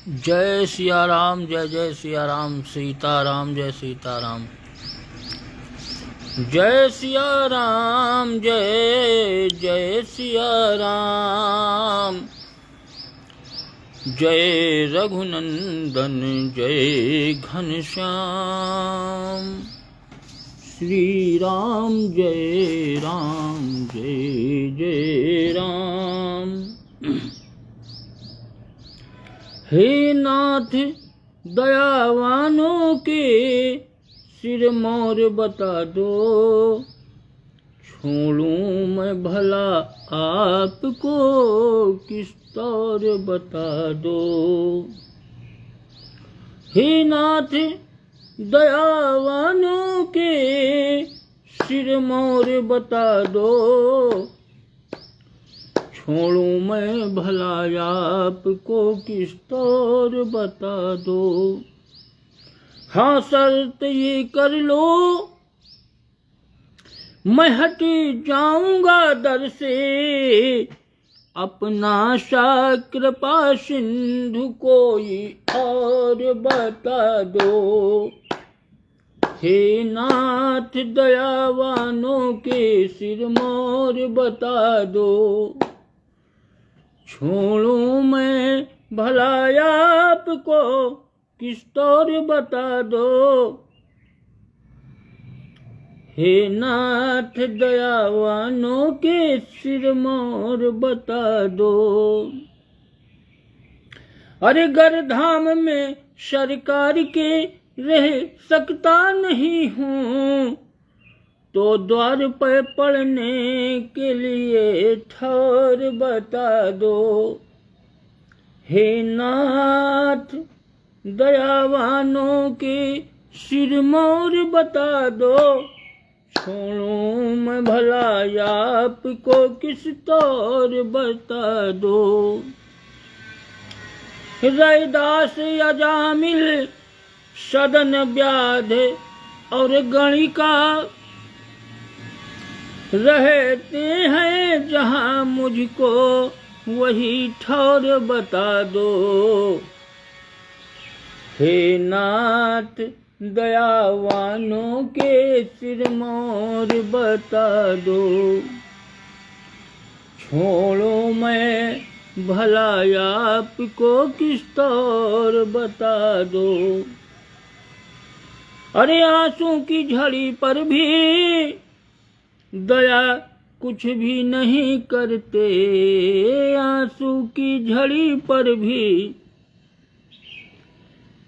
जय सिया राम, जय जय सिया राम, सीताराम जय सीताराम। जय सिया राम, जय जय सिया राम। जय रघुनंदन जय घनश्याम। श्री राम जय जय राम। हे नाथ दयावानों के सिर मोर बता दो, छोड़ूं मैं भला आपको किस तौर बता दो। हे नाथ दयावानों के सिर मोर बता दो, छोड़ूं मैं भला आपको किस तौर बता दो। हाँ शर्त ये कर लो, मैं हट जाऊंगा दर से, अपना सा कृपा सिंधु कोई और बता दो। हे नाथ दयावानों के सिर मोर बता दो, छोड़ूं मैं भला आपको किस तौर बता दो। हे नाथ दयावानों के सिर मोर बता दो। अरे गर्धाम में सरकार के रह सकता नहीं हूँ, तो द्वार पर पढ़ने के लिए ठौर बता दो। हे नाथ दयावानों के सिर मोर बता दो, छोड़ूं मैं भला आपको किस तौर बता दो। रैदास अजामिल सदन व्याध और गणिका रहते हैं जहां, मुझको वही ठौर बता दो। हे नाथ दयावानों के सिर मोर बता दो, छोड़ो मैं भला आपको किस तौर बता दो। अरे आंसू की झड़ी पर भी दया कुछ भी नहीं करते, आंसू की झड़ी पर भी,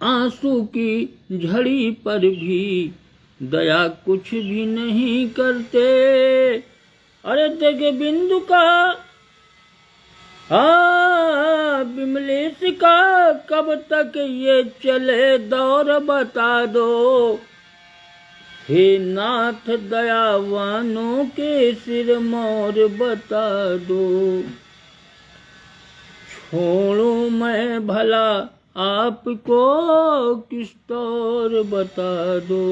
आंसू की झड़ी पर भी दया कुछ भी नहीं करते। अरे देख बिंदु का विमलेश का कब तक ये चले दौर बता दो। हे नाथ दयावानों के सिर मोर बता दो, छोड़ो मैं भला आपको किस तौर बता दो।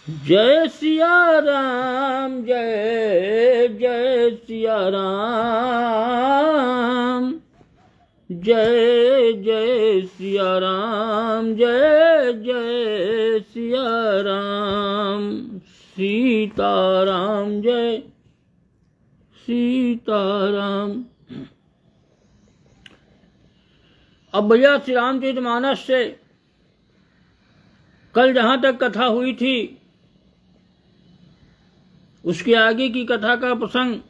जय सिया राम, जय जय सिया राम। जय जय सिया राम, जय जय सिया राम। सीताराम जय सीताराम। अब भैया श्री रामचरितमानस से कल जहां तक कथा हुई थी, उसके आगे की कथा का प्रसंग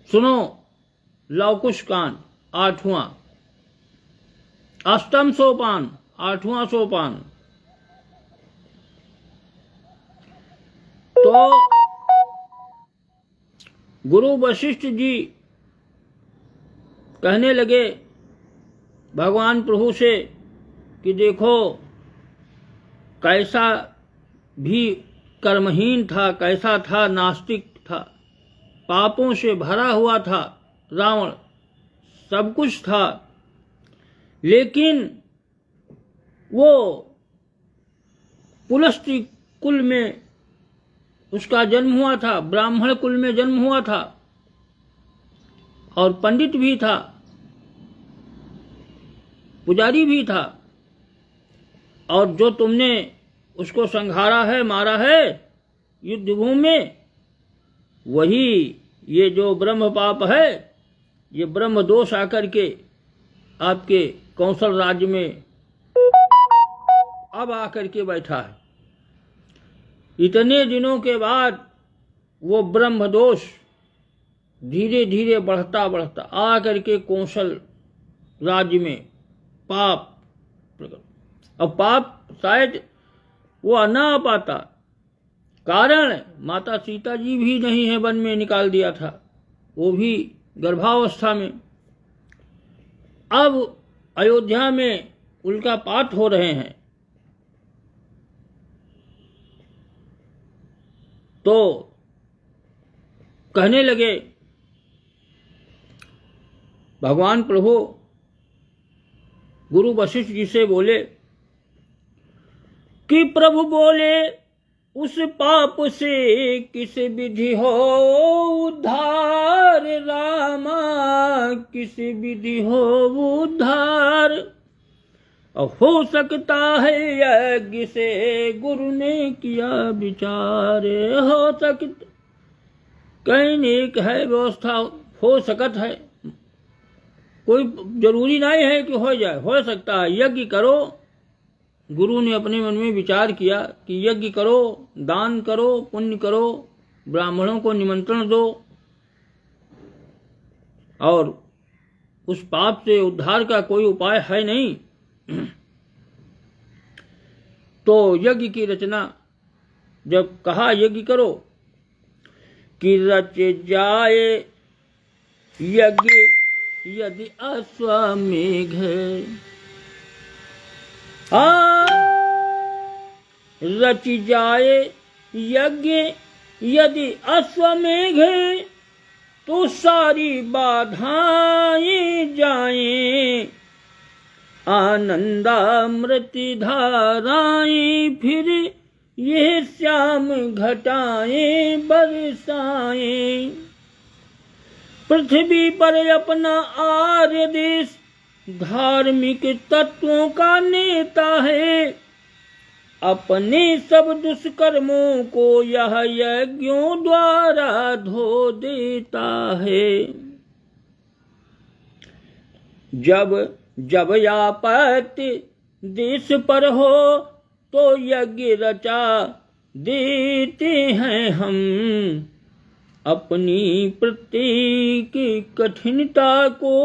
सुनो। लवकुश कांड 8वां, अष्टम सोपान, 8वां सोपान। तो गुरु वशिष्ठ जी कहने लगे भगवान प्रभु से कि देखो कैसा भी कर्महीन था, कैसा था, नास्तिक था, पापों से भरा हुआ था रावण, सब कुछ था, लेकिन वो पुलस्त्य कुल में उसका जन्म हुआ था, ब्राह्मण कुल में जन्म हुआ था। और पंडित भी था, पुजारी भी था, और जो तुमने उसको संहारा है, मारा है युद्धभूमि में, वही ये जो ब्रह्म पाप है, ये ब्रह्म दोष आकर के आपके कौशल राज्य में अब आकर के बैठा है। इतने दिनों के बाद वो ब्रह्म दोष धीरे धीरे बढ़ता बढ़ता आकर के कौशल राज्य में पाप, अब पाप शायद वो न आ पाता, कारण माता सीता जी भी नहीं है, वन में निकाल दिया था, वो भी गर्भावस्था में। अब अयोध्या में उल्कापात हो रहे हैं, तो कहने लगे भगवान प्रभु गुरु वशिष्ठ जी से बोले कि प्रभु बोले उस पाप से किस विधि हो उद्धार, रामा किस विधि हो उद्धार। हो सकता है यज्ञ से गुरु ने किया विचार, हो सकता कहीं एक है व्यवस्था, हो सकत है, कोई जरूरी नहीं है कि हो जाए, हो सकता है। यज्ञ करो, गुरु ने अपने मन में विचार किया कि यज्ञ करो, दान करो, पुण्य करो, ब्राह्मणों को निमंत्रण दो, और उस पाप से उद्धार का कोई उपाय है नहीं। तो यज्ञ की रचना जब कहा यज्ञ करो कि रच जाए यज्ञ यदि अश्वमेघ, रच जाए यज्ञ यदि अश्वमेघ, तो सारी बाधाएं जाएं, आनंदामृति धाराएं, फिर ये श्याम घटाएं बरसाएं। पृथ्वी पर अपना आर्य देश धार्मिक तत्वों का नेता है, अपने सब दुष्कर्मों को यह यज्ञों द्वारा धो देता है। जब जब आपत्ति देश पर हो तो यज्ञ रचा देते हैं हम, अपनी प्रत्येक कठिनता को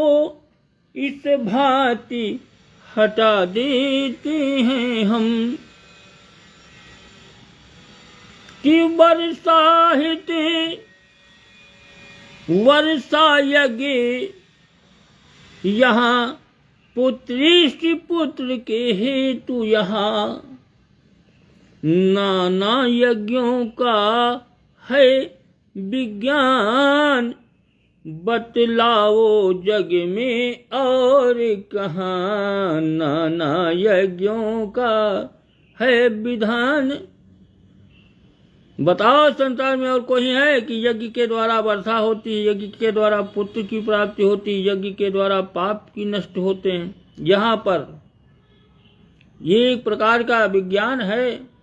इस भांति हटा देते हैं हम। कि वर्षा यज्ञ यहाँ, पुत्रिष्ट पुत्र के हेतु यहाँ, नाना यज्ञों का है विज्ञान, बतलाओ जग में और कहाँ, नाना यज्ञों का है विधान। बताओ संसार में और कोई है कि यज्ञ के द्वारा वर्षा होती है, यज्ञ के द्वारा पुत्र की प्राप्ति होती है, यज्ञ के द्वारा पाप की नष्ट होते हैं। यहाँ पर ये एक प्रकार का विज्ञान है।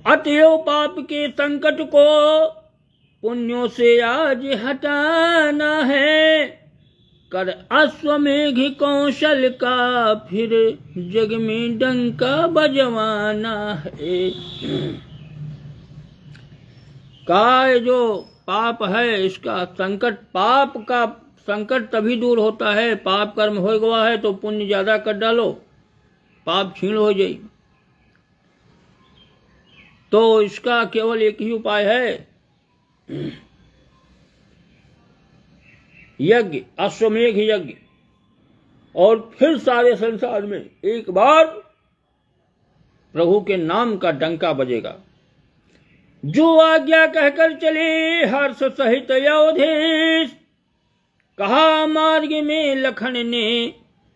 अतएव पाप के संकट को पुण्यों से आज हटाना है, कर अश्वमेघ कौशल का फिर जग में डंका बजवाना है। काय जो पाप है इसका संकट, पाप का संकट तभी दूर होता है, पाप कर्म हो गया है तो पुण्य ज्यादा कर डालो, पाप छीण हो जाए। तो इसका केवल एक ही उपाय है, यज्ञ, अश्वमेघ यज्ञ। और फिर सारे संसार में एक बार प्रभु के नाम का डंका बजेगा। जो आज्ञा कहकर चले हर्ष सहित अयोधेश, कहा मार्ग में लखन ने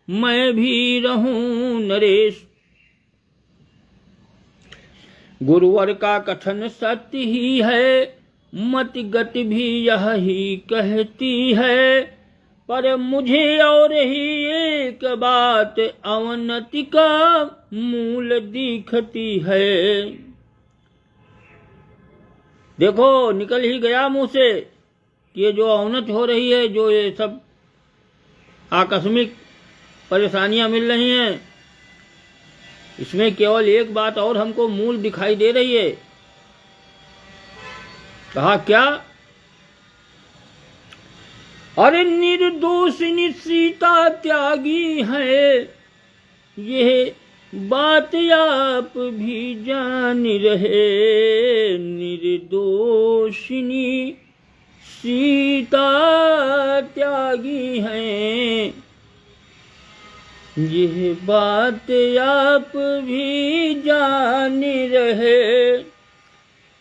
मैं भी रहूं नरेश। गुरुवर का कथन सत्य ही है, मति गति भी यही कहती है, पर मुझे और ही एक बात अवनति का मूल दिखती है। देखो निकल ही गया मुंह से कि ये जो अवनति हो रही है, जो ये सब आकस्मिक परेशानियां मिल रही हैं, इसमें केवल एक बात और हमको मूल दिखाई दे रही है। कहा क्या? अरे निर्दोषिनी सीता त्यागी है, यह बात आप भी जान रहे। निर्दोषिनी सीता त्यागी है, यह बात आप भी जान रहे।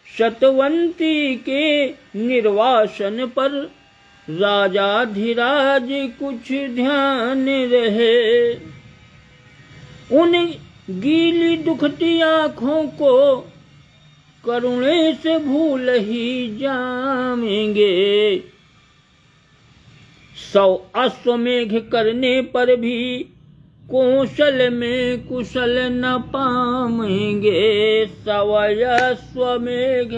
शतवंती के निर्वासन पर राजाधिराज कुछ ध्यान रहे। उन गीली दुखती आँखों को करुणे से भूल ही जाएंगे। 100 अश्वमेघ करने पर भी कौशल में कुशल न पाएंगे। 100 अश्वमेघ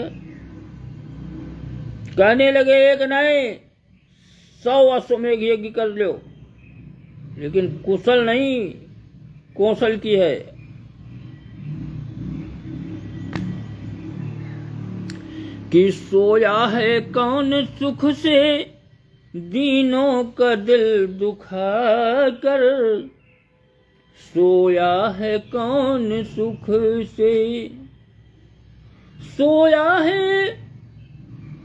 कहने लगे एक नए 100 अश्वमेघ यज्ञ कर लो, लेकिन कुशल नहीं कौशल की है। कि सोया है कौन सुख से दीनों का दिल दुखा कर। सोया है कौन सुख से, सोया है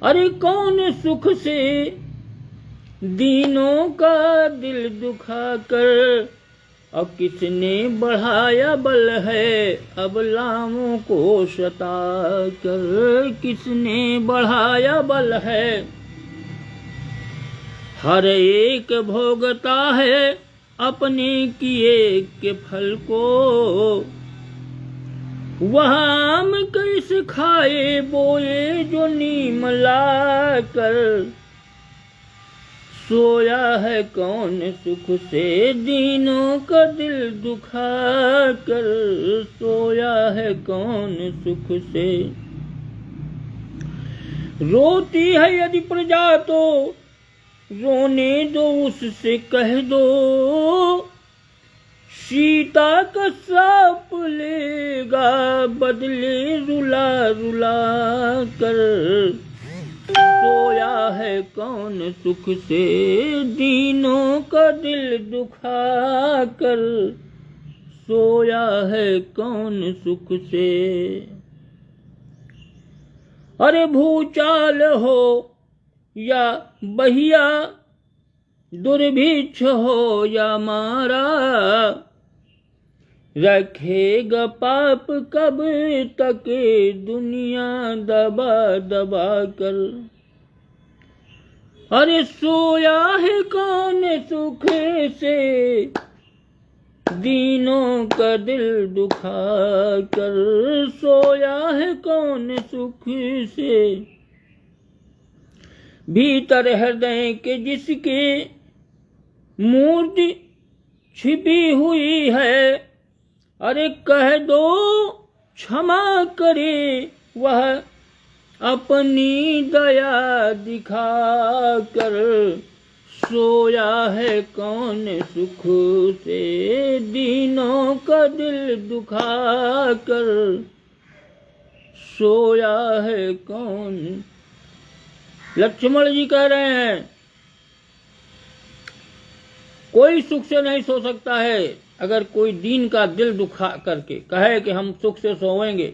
अरे कौन सुख से दीनों का दिल दुखा कर। अब किसने बढ़ाया बल है अबलाओं को सता कर। किसने बढ़ाया बल है, हर एक भोगता है अपने किए के फल को। वह आम कैसे खाए बोए जो नीम ला कर। सोया है कौन सुख से दीनों का दिल दुखा कर। सोया है कौन सुख से। रोती है यदि प्रजा तो रोने दो उससे कह दो। सीता का श्राप लेगा बदले रुला रुला कर। सोया है कौन सुख से दीनों का दिल दुखा कर। सोया है कौन सुख से। अरे भूचाल हो या बहिया, दुर्भिक्ष हो या मारा, रखेगा पाप कब तक दुनिया दबा दबा कर। अरे सोया है कौन सुख से दीनों का दिल दुखा कर। सोया है कौन सुख से। भीतर हृदय के जिसके मूर्ति छिपी हुई है, अरे कह दो क्षमा करे वह अपनी दया दिखा कर। सोया है कौन सुख से दीनों का दिल दुखा कर। सोया है कौन। लक्ष्मण जी कह रहे हैं कोई सुख से नहीं सो सकता है अगर कोई दीन का दिल दुखा करके कहे कि हम सुख से सोएंगे।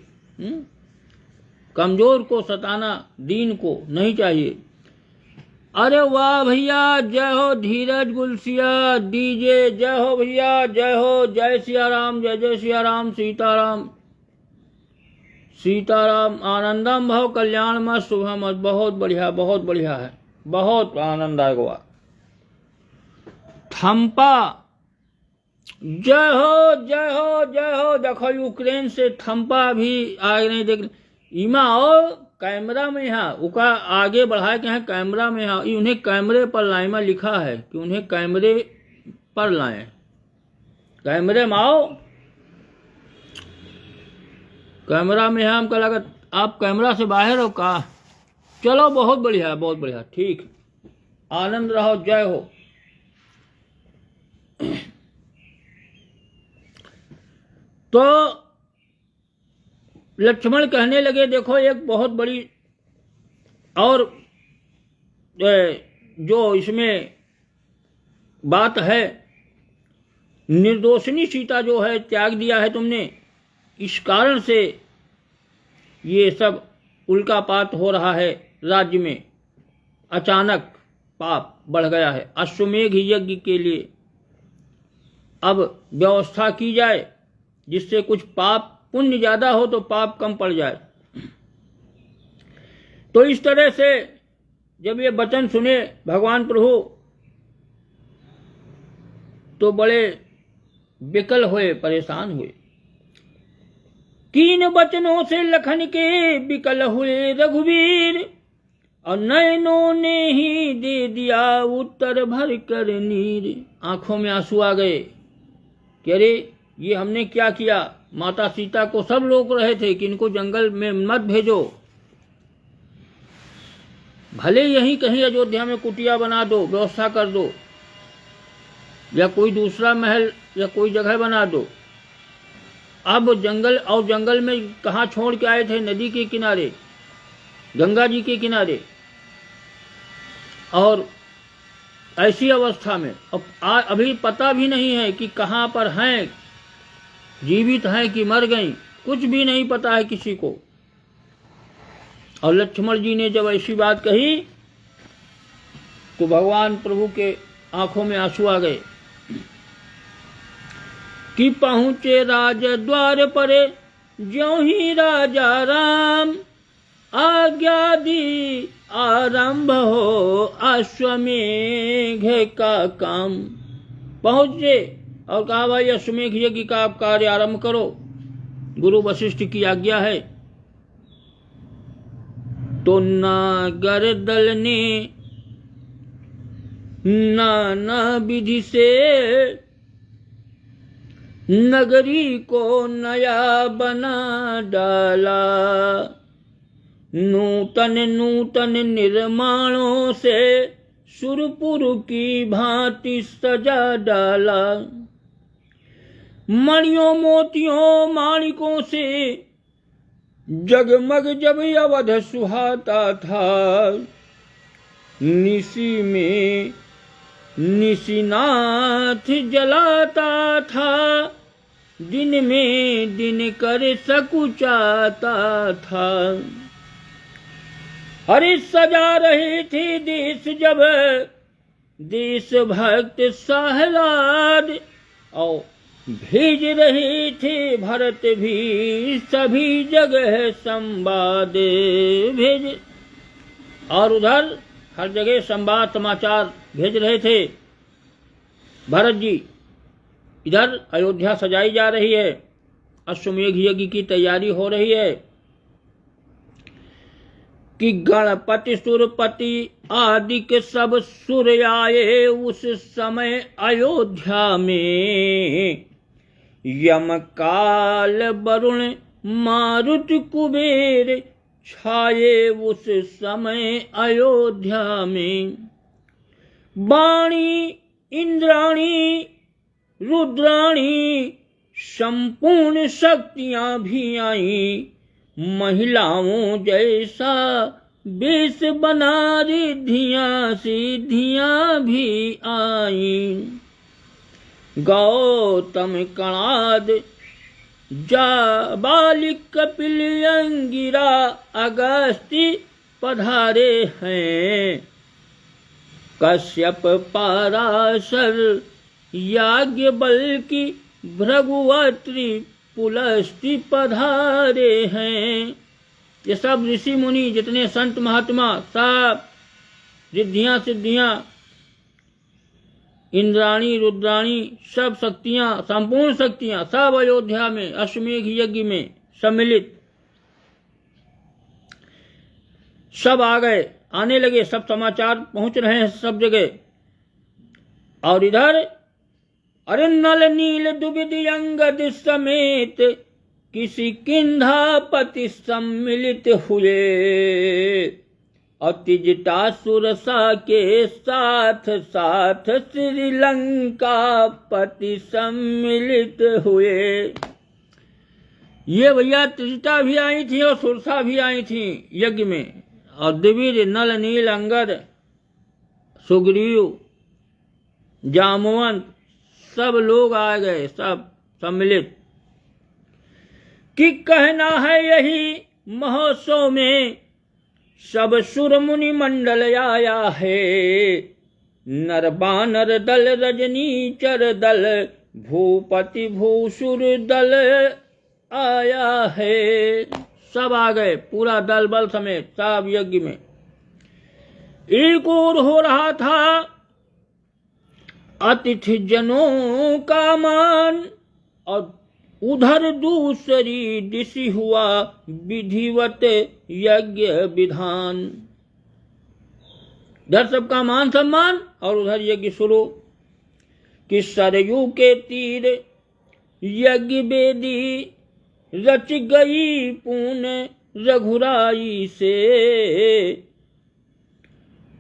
कमजोर को सताना दीन को नहीं चाहिए। अरे वाह भैया, जय हो धीरज गुलसिया डीजे, जय हो भैया, जय हो। जय सिया राम, जय जय सिया राम। सीताराम सीताराम। आनंदम भव कल्याण मत शुभ मत। बहुत बढ़िया है, बहुत आनंदायक हुआ। थम्पा, जय हो जय हो जय हो। देखो यूक्रेन से थम्पा भी आए नहीं, देख ईमा आओ कैमरा में यहाँ उका आगे बढ़ा के यहाँ कैमरा में यहाँ उन्हें कैमरे पर लाए में लिखा है कि उन्हें कैमरे पर लाएं। कैमरे में आओ, कैमरा में यहाँ हमको लगा आप कैमरा से बाहर हो का। चलो बहुत बढ़िया बहुत बढ़िया, ठीक, आनंद रहो, जय हो। तो लक्ष्मण कहने लगे देखो एक बहुत बड़ी और जो इसमें बात है, निर्दोषिनी सीता जो है त्याग दिया है तुमने, इस कारण से ये सब उल्कापात हो रहा है राज्य में, अचानक पाप बढ़ गया है। अश्वमेघ यज्ञ के लिए अब व्यवस्था की जाए जिससे कुछ पाप, पुण्य ज्यादा हो तो पाप कम पड़ जाए। तो इस तरह से जब ये वचन सुने भगवान प्रभु तो बड़े विकल हुए, परेशान हुए। कीन वचनों से लखन के विकल हुए रघुवीर, और नयनों ने ही दे दिया उत्तर भर कर नीर। आंखों में आंसू आ गए कि अरे ये हमने क्या किया। माता सीता को सब रोक रहे थे कि इनको जंगल में मत भेजो, भले यहीं कहीं अयोध्या में कुटिया बना दो, व्यवस्था कर दो, या कोई दूसरा महल या कोई जगह बना दो। अब जंगल, और जंगल में कहाँ छोड़ के आए थे? नदी के किनारे, गंगा जी के किनारे। और ऐसी अवस्था में अभी पता भी नहीं है कि कहाँ पर हैं, जीवित हैं कि मर गई, कुछ भी नहीं पता है किसी को। और लक्ष्मण जी ने जब ऐसी बात कही तो भगवान प्रभु के आंखों में आंसू आ गए कि पहुंचे राज द्वार पर ज्यों ही राजा राम, आज्ञा दी आरंभ हो अश्वमेघ का काम। पहुंचे और कहा भाई अश्वमेघ यज्ञ का आप कार्य आरंभ करो, गुरु वशिष्ठ की आज्ञा है। तो नागर दल ने नाना विधि से नगरी को नया बना डाला, नूतन नूतन निर्माणों से सुरपुर की भांति सजा डाला। मणियों मोतियों माणिकों से जगमग जब अवध सुहाता था, निशी में निशिनाथ जलाता था, दिन में दिन कर सकुचाता था। अरे सजा रहे थे देश जब देश भक्त सहलाद, और भेज रहे थे भरत भी सभी जगह संवाद भेज। और उधर हर जगह संवाद समाचार भेज रहे थे भरत जी। इधर अयोध्या सजाई जा रही है, अश्वमेघ यज्ञ की तैयारी हो रही है कि गणपति सुरपति आदि के सब सुर आए उस समय अयोध्या में। यम काल वरुण मारुत कुबेर छाए उस समय अयोध्या में। वाणी इंद्राणी रुद्राणी संपूर्ण शक्तियां भी आईं, महिलाओं जैसा बेस बना रिद्धियां सिद्धियां भी आईं। गौतम कणाद जाबालिक कपिल अंगिरा अगस्त्य पधारे हैं। कश्यप पराशर याज्ञवल्क्य भृगुअत्रि पुलस्त्य पधारे हैं। ये सब ऋषि मुनि जितने संत महात्मा सब रिद्धियां सिद्धियां इंद्राणी रुद्राणी सब शक्तियां संपूर्ण शक्तियां सब अयोध्या में अश्वमेघ यज्ञ में सम्मिलित। सब आ गए, आने लगे, सब समाचार पहुंच रहे हैं सब जगह। और इधर अरे नल नील दुबिद अंगद समेत किसी किंधापति सम्मिलित हुए, और तिजटासुरसा के साथ साथ श्रीलंका पति सम्मिलित हुए। ये भैया त्रिजटा भी आई थी और सुरसा भी आई थी यज्ञ में, और द्विविद नल नील अंगद सुग्रीव जामवंत सब लोग आ गए, सब सम्मिलित। कि कहना है यही महोत्सव में सब सुर मुनि मंडल आया है, नर बानर दल रजनीचर दल भूपति भूसुर दल आया है। सब आ गए, पूरा दल बल समेत सब यज्ञ में। एक और हो रहा था अतिथि जनों का मान, और उधर दूसरी दिशि हुआ विधिवत यज्ञ विधान। इधर सबका मान सम्मान और उधर यज्ञ शुरू। कि सरयू के तीर यज्ञ वेदी रच गई पूर्ण रघुराई से,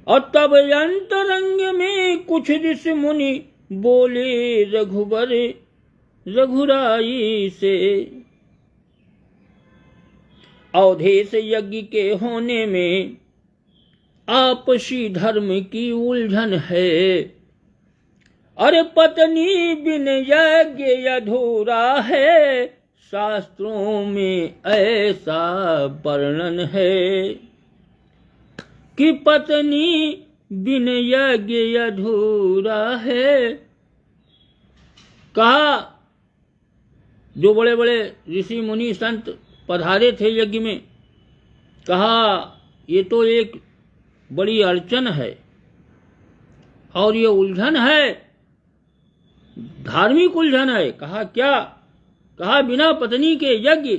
और तब अंतरंग में कुछ ऋषि मुनि बोले रघुबर रघुराई से। अवधेश यज्ञ के होने में आपसी धर्म की उलझन है, अरे पत्नी बिन यज्ञ अधूरा है, शास्त्रों में ऐसा वर्णन है। कि पत्नी बिन यज्ञ अधूरा है। कहा जो बड़े बड़े ऋषि मुनि संत पधारे थे यज्ञ में, कहा ये तो एक बड़ी अड़चन है और ये उलझन है, धार्मिक उलझन है। कहा क्या? कहा बिना पत्नी के यज्ञ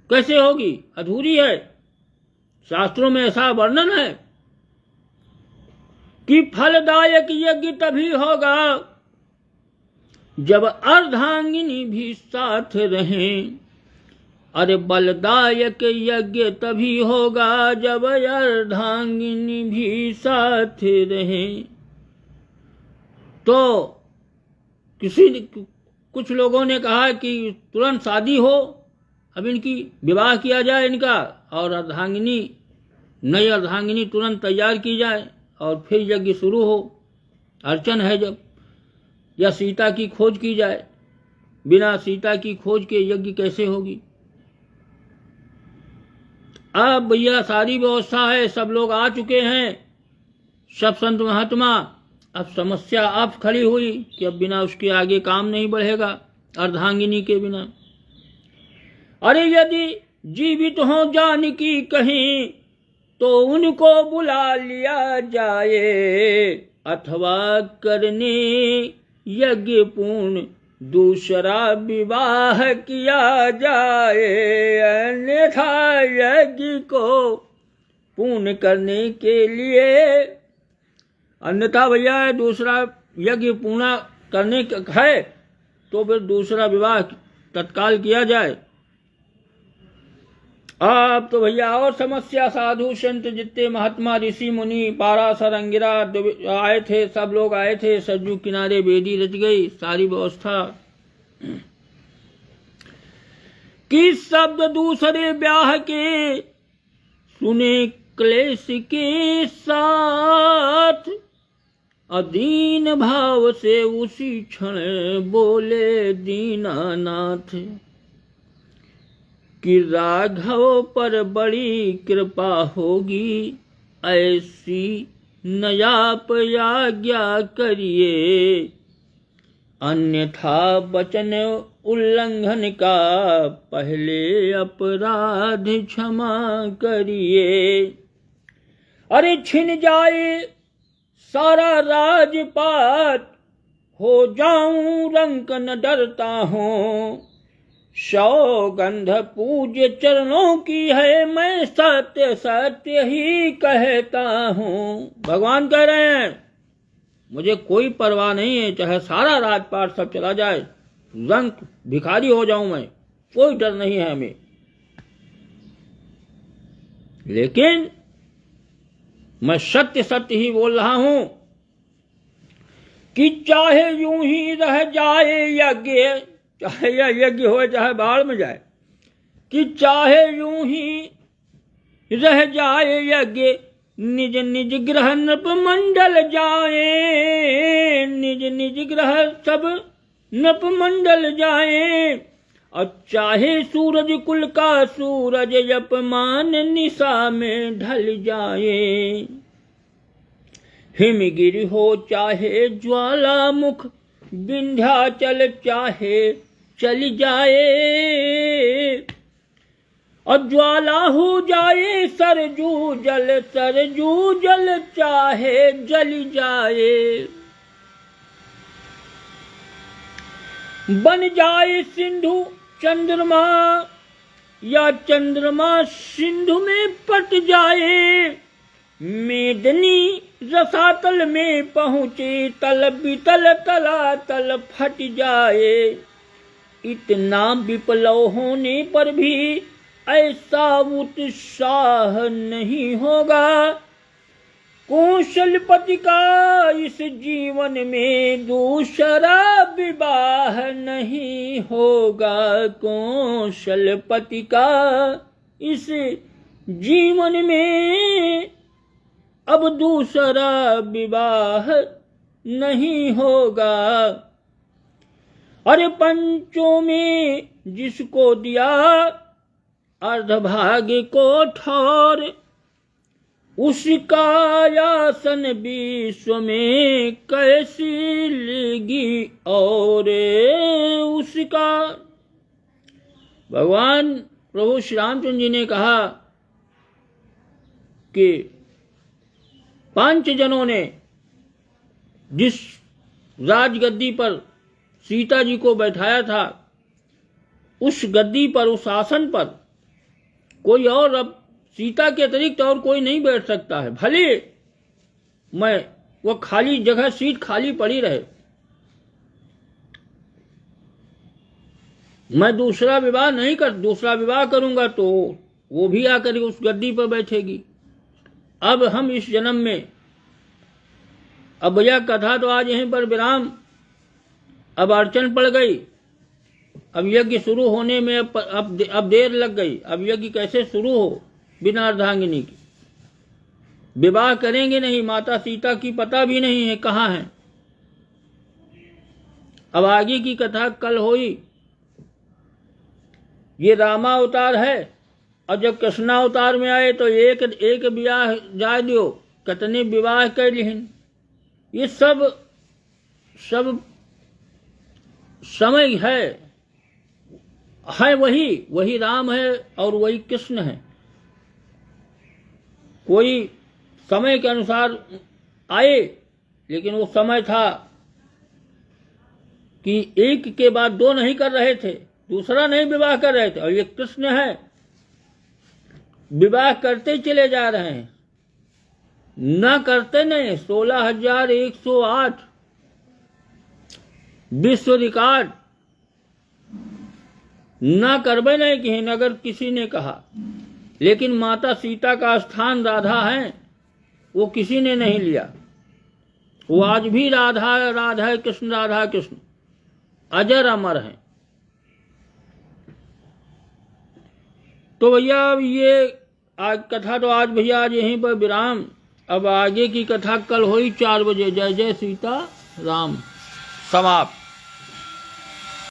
कैसे होगी, अधूरी है, शास्त्रों में ऐसा वर्णन है। कि फलदायक यज्ञ तभी होगा जब अर्धांगिनी भी साथ रहें, अरे बलदायक यज्ञ तभी होगा जब अर्धांगिनी भी साथ रहें। तो कुछ लोगों ने कहा कि तुरंत शादी हो, अब इनकी विवाह किया जाए इनका, और अर्धांगिनी नई अर्धांगिनी तुरंत तैयार की जाए और फिर यज्ञ शुरू हो। अड़चन है जब, या सीता की खोज की जाए, बिना सीता की खोज के यज्ञ कैसे होगी। अब भैया सारी व्यवस्था है, सब लोग आ चुके हैं, सब संत महात्मा। अब समस्या अब खड़ी हुई कि अब बिना उसके आगे काम नहीं बढ़ेगा, अर्धांगिनी के बिना। अरे यदि जीवित हो जानकी कहीं तो उनको बुला लिया जाए, अथवा करने यज्ञ पूर्ण दूसरा विवाह किया जाए, अन्यथा यज्ञ को पूर्ण करने के लिए, अन्यथा भैया दूसरा यज्ञ पूर्ण करने है तो फिर दूसरा विवाह तत्काल किया जाए। अब तो भैया और समस्या, साधु संत जितने महात्मा ऋषि मुनि पाराशर अंगिरा आए थे, सब लोग आए थे, सरजू किनारे वेदी रच गई, सारी व्यवस्था। किस शब्द दूसरे ब्याह के सुने क्लेश के साथ, अदीन भाव से उसी क्षण बोले दीनानाथ। कि राघव पर बड़ी कृपा होगी, ऐसी नयाप आज्ञा करिए, अन्यथा वचन उल्लंघन का पहले अपराध क्षमा करिए। अरे छिन जाए सारा राजपाट, हो जाऊं रंक न डरता हूँ, सौगंध पूज्य चरणों की है, मैं सत्य सत्य ही कहता हूँ। भगवान कह रहे हैं मुझे कोई परवाह नहीं है, चाहे सारा राजपाट सब चला जाए, रंक भिखारी हो जाऊं मैं, कोई डर नहीं है हमें। लेकिन मैं सत्य सत्य ही बोल रहा हूं कि चाहे यूं ही रह जाए यज्ञ, चाहे यह यज्ञ हो चाहे बाढ़ में जाए, कि चाहे यूं ही रह जाए यज्ञ, निज निज ग्रह नृपमंडल जाए, निज निज ग्रह सब नृपमंडल जाए। और चाहे सूरज कुल का सूरज अपमान निशा में ढल जाए, हिमगिरि हो चाहे ज्वालामुख, विंध्याचल चाहे चल जाए। और ज्वाला हो जाए सरजू जल, सरजू जल चाहे जल जाए। बन जाए सिंधु चंद्रमा, या चंद्रमा सिंधु में पट जाए। मेदनी रसातल में पहुंचे, तल बितल तलातल फट जाए। इतना विप्लव होने पर भी ऐसा उत्साह नहीं होगा, कौशलपति का इस जीवन में दूसरा विवाह नहीं होगा, कौशलपति का इस जीवन में अब दूसरा विवाह नहीं होगा। अरे पंचों में जिसको दिया अर्धभाग्य को ठौर, उसका आसन विश्व में कैसी लेगी और उसका। भगवान प्रभु श्री रामचंद्र जी ने कहा कि 5 जनों ने जिस राजगद्दी पर सीता जी को बैठाया था, उस गद्दी पर, उस आसन पर कोई और अब सीता के अतिरिक्त और कोई नहीं बैठ सकता है। भले वो खाली जगह, सीट खाली पड़ी रहे, मैं दूसरा विवाह करूंगा तो वो भी आकर उस गद्दी पर बैठेगी। अब हम इस जन्म में, अब यह कथा तो आज यहीं पर विराम। अब अड़चन पड़ गई, अब यज्ञ शुरू होने में अब देर लग गई। अब यज्ञ कैसे शुरू हो बिना अर्धांगिनी की? विवाह करेंगे नहीं, माता सीता की पता भी नहीं है कहाँ है। अब आगे की कथा कल हुई। ये रामावतार है, और जब कृष्णावतार में आए तो एक विवाह जा दियो, कितने विवाह कर लिहिन। ये सब समय है वही राम है और वही कृष्ण है। कोई समय के अनुसार आए, लेकिन वो समय था कि एक के बाद 2 नहीं कर रहे थे, दूसरा नहीं विवाह कर रहे थे। और ये कृष्ण है, विवाह करते चले जा रहे हैं, न करते नहीं। 16,108 विश्व रिकॉर्ड, न करबे नहीं कहीं, अगर किसी ने कहा। लेकिन माता सीता का स्थान राधा है, वो किसी ने नहीं लिया। वो आज भी राधा राधा कृष्ण, राधा कृष्ण अजर अमर हैं। तो भैया ये आज कथा तो आज भैया आज यहीं पर विराम। अब आगे की कथा कल हुई 4 बजे। जय जय सीता राम। समाप्त।